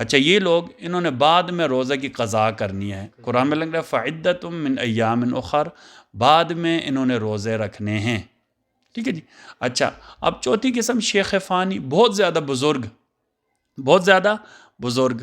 اچھا یہ لوگ انہوں نے بعد میں روزہ کی قضا کرنی ہے. قرآن میں لگ رہا ہے فعدۃ من ایام اخر، بعد میں انہوں نے روزے رکھنے ہیں. ٹھیک ہے جی. اچھا اب چوتھی قسم شیخ فانی، بہت زیادہ بزرگ،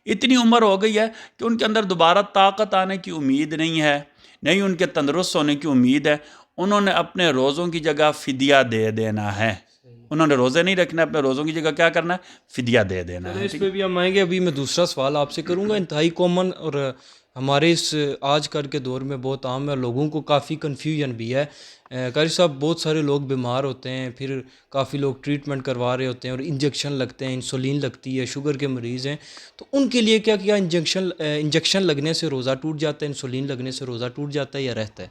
اتنی عمر ہو گئی ہے کہ ان کے اندر دوبارہ طاقت آنے کی امید نہیں ہے، نہیں ان کے تندرست ہونے کی امید ہے. انہوں نے اپنے روزوں کی جگہ فدیہ دے دینا ہے. انہوں نے روزے نہیں رکھنا، اپنے روزوں کی جگہ کیا کرنا ہے؟ فدیہ دے دینا ہے. اس پہ بھی ہم آئیں گے. ابھی میں دوسرا سوال آپ سے کروں گا، انتہائی کامن اور ہمارے اس آج کل کے دور میں بہت عام ہے، لوگوں کو کافی کنفیوژن بھی ہے. قاری صاحب بہت سارے لوگ بیمار ہوتے ہیں، پھر کافی لوگ ٹریٹمنٹ کروا رہے ہوتے ہیں اور انجیکشن لگتے ہیں، انسولین لگتی ہے، شوگر کے مریض ہیں، تو ان کے لیے کیا انجیکشن لگنے سے روزہ ٹوٹ جاتا ہے، انسولین لگنے سے روزہ ٹوٹ جاتا ہے یا رہتا ہے؟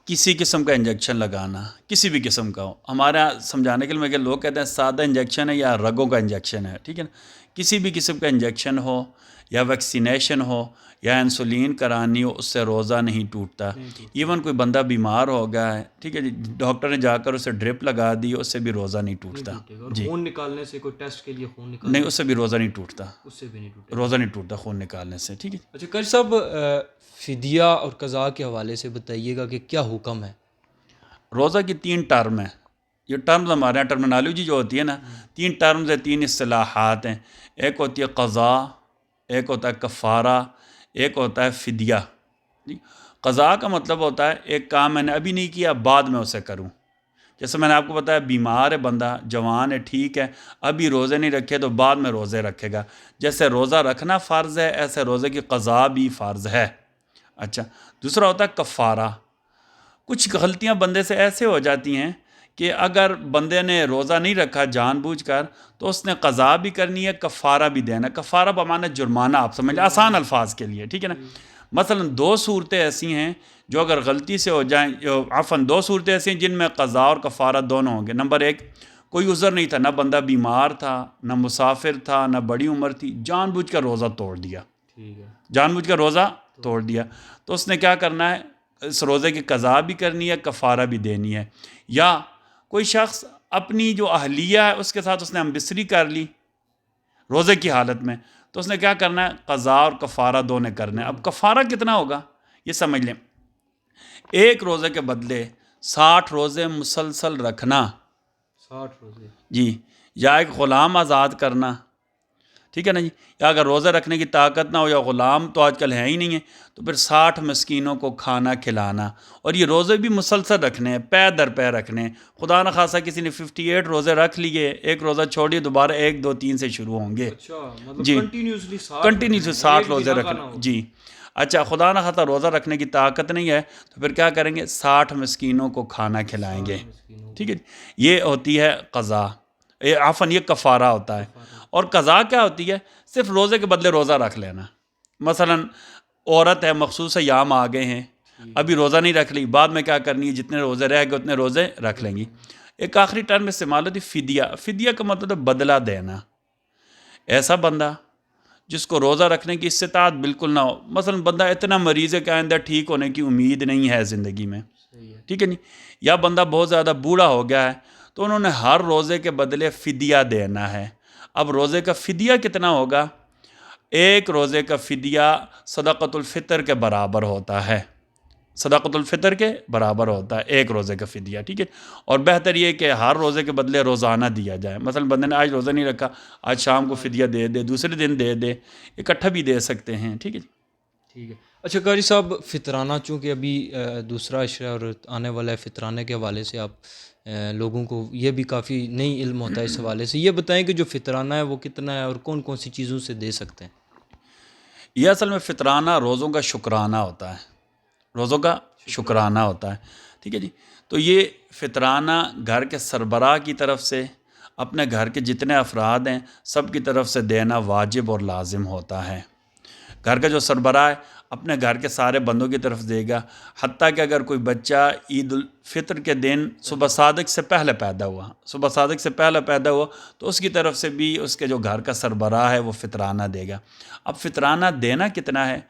کسی قسم کا انجیکشن لگانا، کسی بھی قسم کا ہو، ہمارے یہاں سمجھانے کے لیے کہ لوگ کہتے ہیں سادہ انجیکشن ہے یا رگوں کا انجیکشن ہے. ٹھیک ہے نا، کسی بھی قسم کا انجیکشن ہو یا ویکسینیشن ہو یا انسولین کرانی ہو، اس سے روزہ نہیں ٹوٹتا. ایون کوئی بندہ بیمار ہو گیا ہے، ٹھیک ہے جی، ڈاکٹر نے جا کر اسے ڈرپ لگا دی، اس سے بھی روزہ نہیں ٹوٹتا. جی خون نکالنے سے، کوئی ٹیسٹ کے لیے خون نکالنے نہیں، اس سے بھی روزہ نہیں ٹوٹتا، اس سے بھی نہیں ٹوٹے. روزہ نہیں ٹوٹتا خون نکالنے سے. ٹھیک ہے. اچھا قاری صاحب، فدیہ اور قضاء کے حوالے سے بتائیے گا کہ کیا حکم ہے؟ روزہ کی 3 ٹرم ہیں. یہ ٹرمز ہمارے یہاں ٹرمنالوجی جو ہوتی ہے نا، 3 ٹرمز ہیں، 3 اصطلاحات ہیں. ایک ہوتی ہے قضا، ایک ہوتا ہے کفارہ، ایک ہوتا ہے فدیہ. قضا کا مطلب ہوتا ہے ایک کام میں نے ابھی نہیں کیا، بعد میں اسے کروں. جیسے میں نے آپ کو بتایا بیمار ہے بندہ، جوان ہے، ٹھیک ہے، ابھی روزے نہیں رکھے تو بعد میں روزے رکھے گا. جیسے روزہ رکھنا فرض ہے، ایسے روزے کی قضا بھی فرض ہے. اچھا دوسرا ہوتا ہے کفارہ. کچھ غلطیاں بندے سے ایسے ہو جاتی ہیں کہ اگر بندے نے روزہ نہیں رکھا جان بوجھ کر، تو اس نے قضا بھی کرنی ہے، کفارہ بھی دینا. کفارہ بمعنی جرمانہ، آپ سمجھ لیں آسان الفاظ کے لیے. ٹھیک ہے نا. مثلا 2 صورتیں ایسی ہیں جو اگر غلطی سے ہو جائیں، 2 صورتیں ایسی ہیں جن میں قضا اور کفارہ دونوں ہوں گے. نمبر 1، کوئی عذر نہیں تھا، نہ بندہ بیمار تھا، نہ مسافر تھا، نہ بڑی عمر تھی، جان بوجھ کر روزہ توڑ دیا. جان بوجھ کر روزہ توڑ دیا، تو اس نے کیا کرنا ہے؟ اس روزے کی قضا بھی کرنی ہے، کفارہ بھی دینی ہے. یا کوئی شخص اپنی جو اہلیہ ہے اس کے ساتھ اس نے ہمبستری کر لی روزے کی حالت میں، تو اس نے کیا کرنا ہے؟ قضا اور کفارہ دونوں کرنا ہے. اب کفارہ کتنا ہوگا یہ سمجھ لیں. ایک روزے کے بدلے 60 روزے مسلسل رکھنا. 60 روزے؟ جی. یا ایک غلام آزاد کرنا. ٹھیک ہے نا جی. یا اگر روزہ رکھنے کی طاقت نہ ہو، یا غلام تو آج کل ہے ہی نہیں ہے، تو پھر 60 مسکینوں کو کھانا کھلانا. اور یہ روزے بھی مسلسل رکھنے ہیں، پے در پے رکھنے ہیں. خدا نخواستہ کسی نے 58 روزے رکھ لیے، ایک روزہ چھوڑیے، دوبارہ 1 2 3 سے شروع ہوں گے. جی کنٹینیوسلی 60 روزے رکھنے. جی. اچھا خدا نخواستہ روزہ رکھنے کی طاقت نہیں ہے تو پھر کیا کریں گے؟ 60 مسکینوں کو کھانا کھلائیں گے. ٹھیک ہے. یہ ہوتی ہے قضا، عفواً یہ کفارہ ہوتا ہے. اور قضا کیا ہوتی ہے؟ صرف روزے کے بدلے روزہ رکھ لینا. مثلا عورت ہے، مخصوص ایام آ گئے ہیں، ابھی روزہ نہیں رکھ لی، بعد میں کیا کرنی ہے؟ جتنے روزے رہ گئے اتنے روزے رکھ لیں گی. ایک آخری ٹرم استعمال ہوتی فدیہ. فدیہ کا مطلب ہے بدلہ دینا. ایسا بندہ جس کو روزہ رکھنے کی استطاعت بالکل نہ ہو، مثلا بندہ اتنا مریض ہے کہ آئندہ ٹھیک ہونے کی امید نہیں ہے زندگی میں، ٹھیک ہے نہیں، یا بندہ بہت زیادہ بوڑھا ہو گیا ہے، تو انہوں نے ہر روزے کے بدلے فدیہ دینا ہے. اب روزے کا فدیہ کتنا ہوگا؟ ایک روزے کا فدیہ صدقۃ الفطر کے برابر ہوتا ہے. صدقۃ الفطر کے برابر ہوتا ہے ایک روزے کا فدیہ. ٹھیک ہے. اور بہتر یہ کہ ہر روزے کے بدلے روزانہ دیا جائے. مثلا بندے نے آج روزہ نہیں رکھا، آج شام کو فدیہ دے دے، دوسرے دن دے دے، اکٹھا بھی دے سکتے ہیں. ٹھیک ہے. ٹھیک ہے. اچھا قاری صاحب، فطرانہ چونکہ ابھی دوسرا عشرہ اور آنے والا ہے، فطرانے کے حوالے سے آپ لوگوں کو یہ بھی کافی نئی علم ہوتا ہے اس حوالے سے، یہ بتائیں کہ جو فطرانہ ہے وہ کتنا ہے اور کون کون سی چیزوں سے دے سکتے ہیں؟ یہ اصل میں فطرانہ روزوں کا شکرانہ ہوتا ہے. روزوں کا شکرانہ ہوتا ہے. ٹھیک ہے جی. تو یہ فطرانہ گھر کے سربراہ کی طرف سے اپنے گھر کے جتنے افراد ہیں سب کی طرف سے دینا واجب اور لازم ہوتا ہے. گھر کا جو سربراہ ہے اپنے گھر کے سارے بندوں کی طرف دے گا، حتیٰ کہ اگر کوئی بچہ عید الفطر کے دن صبح صادق سے پہلے پیدا ہوا تو اس کی طرف سے بھی اس کے جو گھر کا سربراہ ہے وہ فطرانہ دے گا. اب فطرانہ دینا کتنا ہے؟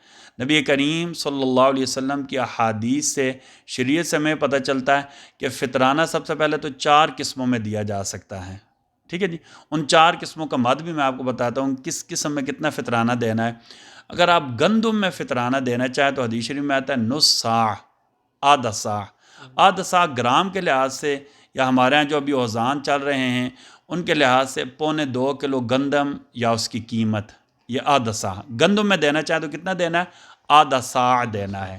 نبی کریم صلی اللہ علیہ وسلم کی احادیث سے، شریعت سے ہمیں پتہ چلتا ہے کہ فطرانہ سب سے پہلے تو 4 قسموں میں دیا جا سکتا ہے. ٹھیک ہے جی. ان 4 قسموں کا مد بھی میں آپ کو بتاتا ہوں کس قسم میں کتنا فطرانہ دینا ہے. اگر آپ گندم میں فطرانہ دینا چاہیں تو حدیث شریف میں آتا ہے نص صاع، آدھا صاع. آدھا صاع گرام کے لحاظ سے یا ہمارے ہاں جو ابھی اوزان چل رہے ہیں ان کے لحاظ سے 2.25 کلو گندم یا اس کی قیمت، یہ آدھا صاع. گندم میں دینا چاہیں تو کتنا دینا ہے؟ آدھا صاع دینا ہے.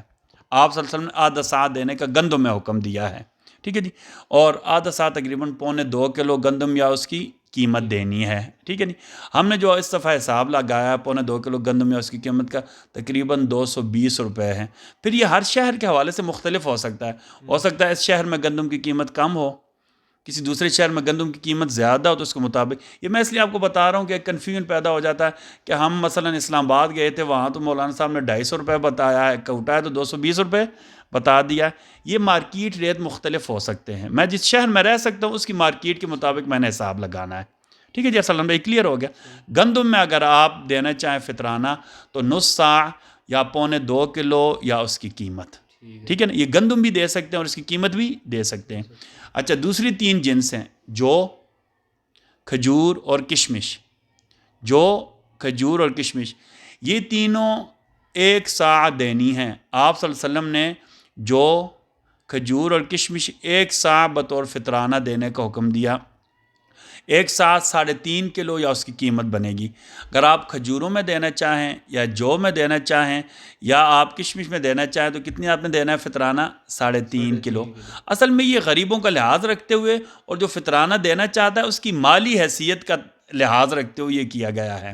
آپ صلی اللہ علیہ وسلم نے آدھا صاع دینے کا گندم میں حکم دیا ہے. ٹھیک ہے جی. اور آدھا صاع تقریباً 2.25 کلو گندم یا اس کی قیمت دینی ہے. ٹھیک ہے جی. ہم نے جو اس دفعہ حساب لگایا 2.25 کلو گندم یا اس کی قیمت کا تقریباً 220 روپے ہے. پھر یہ ہر شہر کے حوالے سے مختلف ہو سکتا ہے. ہو سکتا ہے اس شہر میں گندم کی قیمت کم ہو، کسی دوسرے شہر میں گندم کی قیمت زیادہ ہو، تو اس کے مطابق یہ میں اس لیے آپ کو بتا رہا ہوں کہ ایک کنفیوژن پیدا ہو جاتا ہے کہ ہم مثلا اسلام آباد گئے تھے، وہاں تو مولانا صاحب نے 250 روپے بتایا ہے، کوٹا ہے تو 220 روپے بتا دیا ہے. یہ مارکیٹ ریٹ مختلف ہو سکتے ہیں. میں جس شہر میں رہ سکتا ہوں اس کی مارکیٹ کے مطابق میں نے حساب لگانا ہے. ٹھیک ہے جی. السلام علیکم. کلیئر ہو گیا. گندم میں اگر آپ دینا چاہیں فطرانہ تو نص صاع یا 2.25 کلو یا اس کی قیمت. ٹھیک ہے نا. یہ گندم بھی دے سکتے ہیں اور اس کی قیمت بھی دے سکتے ہیں. اچھا، دوسری 3 جنس ہیں، جو، کھجور اور کشمش. جو، کھجور اور کشمش، یہ تینوں 1 صاع دینی ہیں. آپ صلی اللہ علیہ وسلم نے جو، کھجور اور کشمش 1 صاع بطور فطرانہ دینے کا حکم دیا. 1 صاع 3.5 کلو یا اس کی قیمت بنے گی. اگر آپ کھجوروں میں دینا چاہیں یا جو میں دینا چاہیں یا آپ کشمش میں دینا چاہیں تو کتنی آپ نے دینا ہے فطرانہ؟ 3.5 کلو. اصل میں یہ غریبوں کا لحاظ رکھتے ہوئے اور جو فطرانہ دینا چاہتا ہے اس کی مالی حیثیت کا لحاظ رکھتے ہوئے یہ کیا گیا ہے.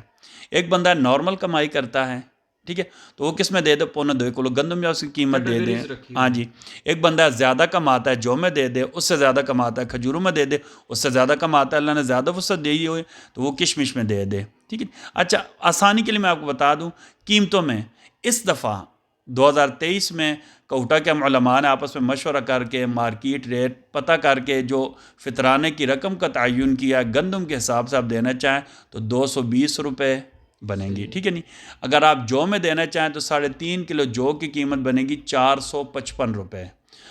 ایک بندہ نارمل کمائی کرتا ہے، ٹھیک ہے، تو وہ کس میں دے دے؟ 2.25 کلو گندم یا اس کی قیمت دے دیں. ہاں جی. ایک بندہ زیادہ کماتا ہے، جو میں دے دے. اس سے زیادہ کماتا ہے، کھجوروں میں دے دے. اس سے زیادہ کماتا ہے، اللہ نے زیادہ وسعت دی ہوئے تو وہ کشمش میں دے دے. ٹھیک ہے. اچھا، آسانی کے لیے میں آپ کو بتا دوں قیمتوں میں. اس دفعہ 2023 میں کوٹا کے علماء نے آپس میں مشورہ کر کے مارکیٹ ریٹ پتہ کر کے جو فطرانے کی رقم کا تعین کیا، گندم کے حساب سے آپ دینا چاہیں تو 220 روپے بنیں گی. ٹھیک ہے نہیں. اگر آپ جو میں دینا چاہیں تو 3.5 کلو جو کی قیمت بنے گی 455 روپے.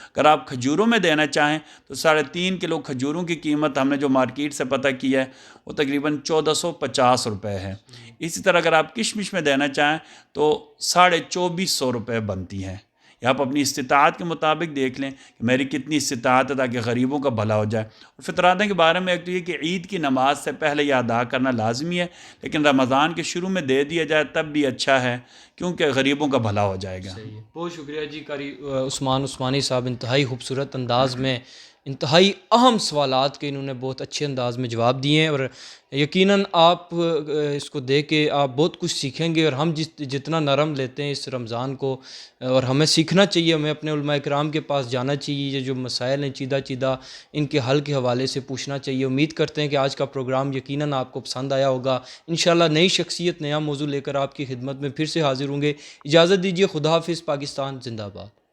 اگر آپ کھجوروں میں دینا چاہیں تو 3.5 کلو کھجوروں کی قیمت ہم نے جو مارکیٹ سے پتہ کیا ہے وہ تقریباً 1450 روپے ہے. اسی طرح اگر آپ کشمش میں دینا چاہیں تو 2450 روپے بنتی ہے. یا آپ اپنی استطاعت کے مطابق دیکھ لیں کہ میری کتنی استطاعت ہے تاکہ غریبوں کا بھلا ہو جائے. اور فطرانہ کے بارے میں ایک تو یہ کہ عید کی نماز سے پہلے یہ ادا کرنا لازمی ہے، لیکن رمضان کے شروع میں دے دیا جائے تب بھی اچھا ہے کیونکہ غریبوں کا بھلا ہو جائے گا. بہت شکریہ جی قاری عثمان عثمانی صاحب. انتہائی خوبصورت انداز میں انتہائی اہم سوالات کے انہوں نے بہت اچھے انداز میں جواب دیے ہیں، اور یقیناً آپ اس کو دیکھ کے آپ بہت کچھ سیکھیں گے. اور ہم جتنا نرم لیتے ہیں اس رمضان کو، اور ہمیں سیکھنا چاہیے، ہمیں اپنے علماء کرام کے پاس جانا چاہیے. یہ جو مسائل ہیں چیدہ ان کے حل کے حوالے سے پوچھنا چاہیے. امید کرتے ہیں کہ آج کا پروگرام یقیناً آپ کو پسند آیا ہوگا. انشاءاللہ نئی شخصیت، نیا موضوع لے کر آپ کی خدمت میں پھر سے حاضر ہوں گے. اجازت دیجیے. خدا حافظ. پاکستان زندہ باد.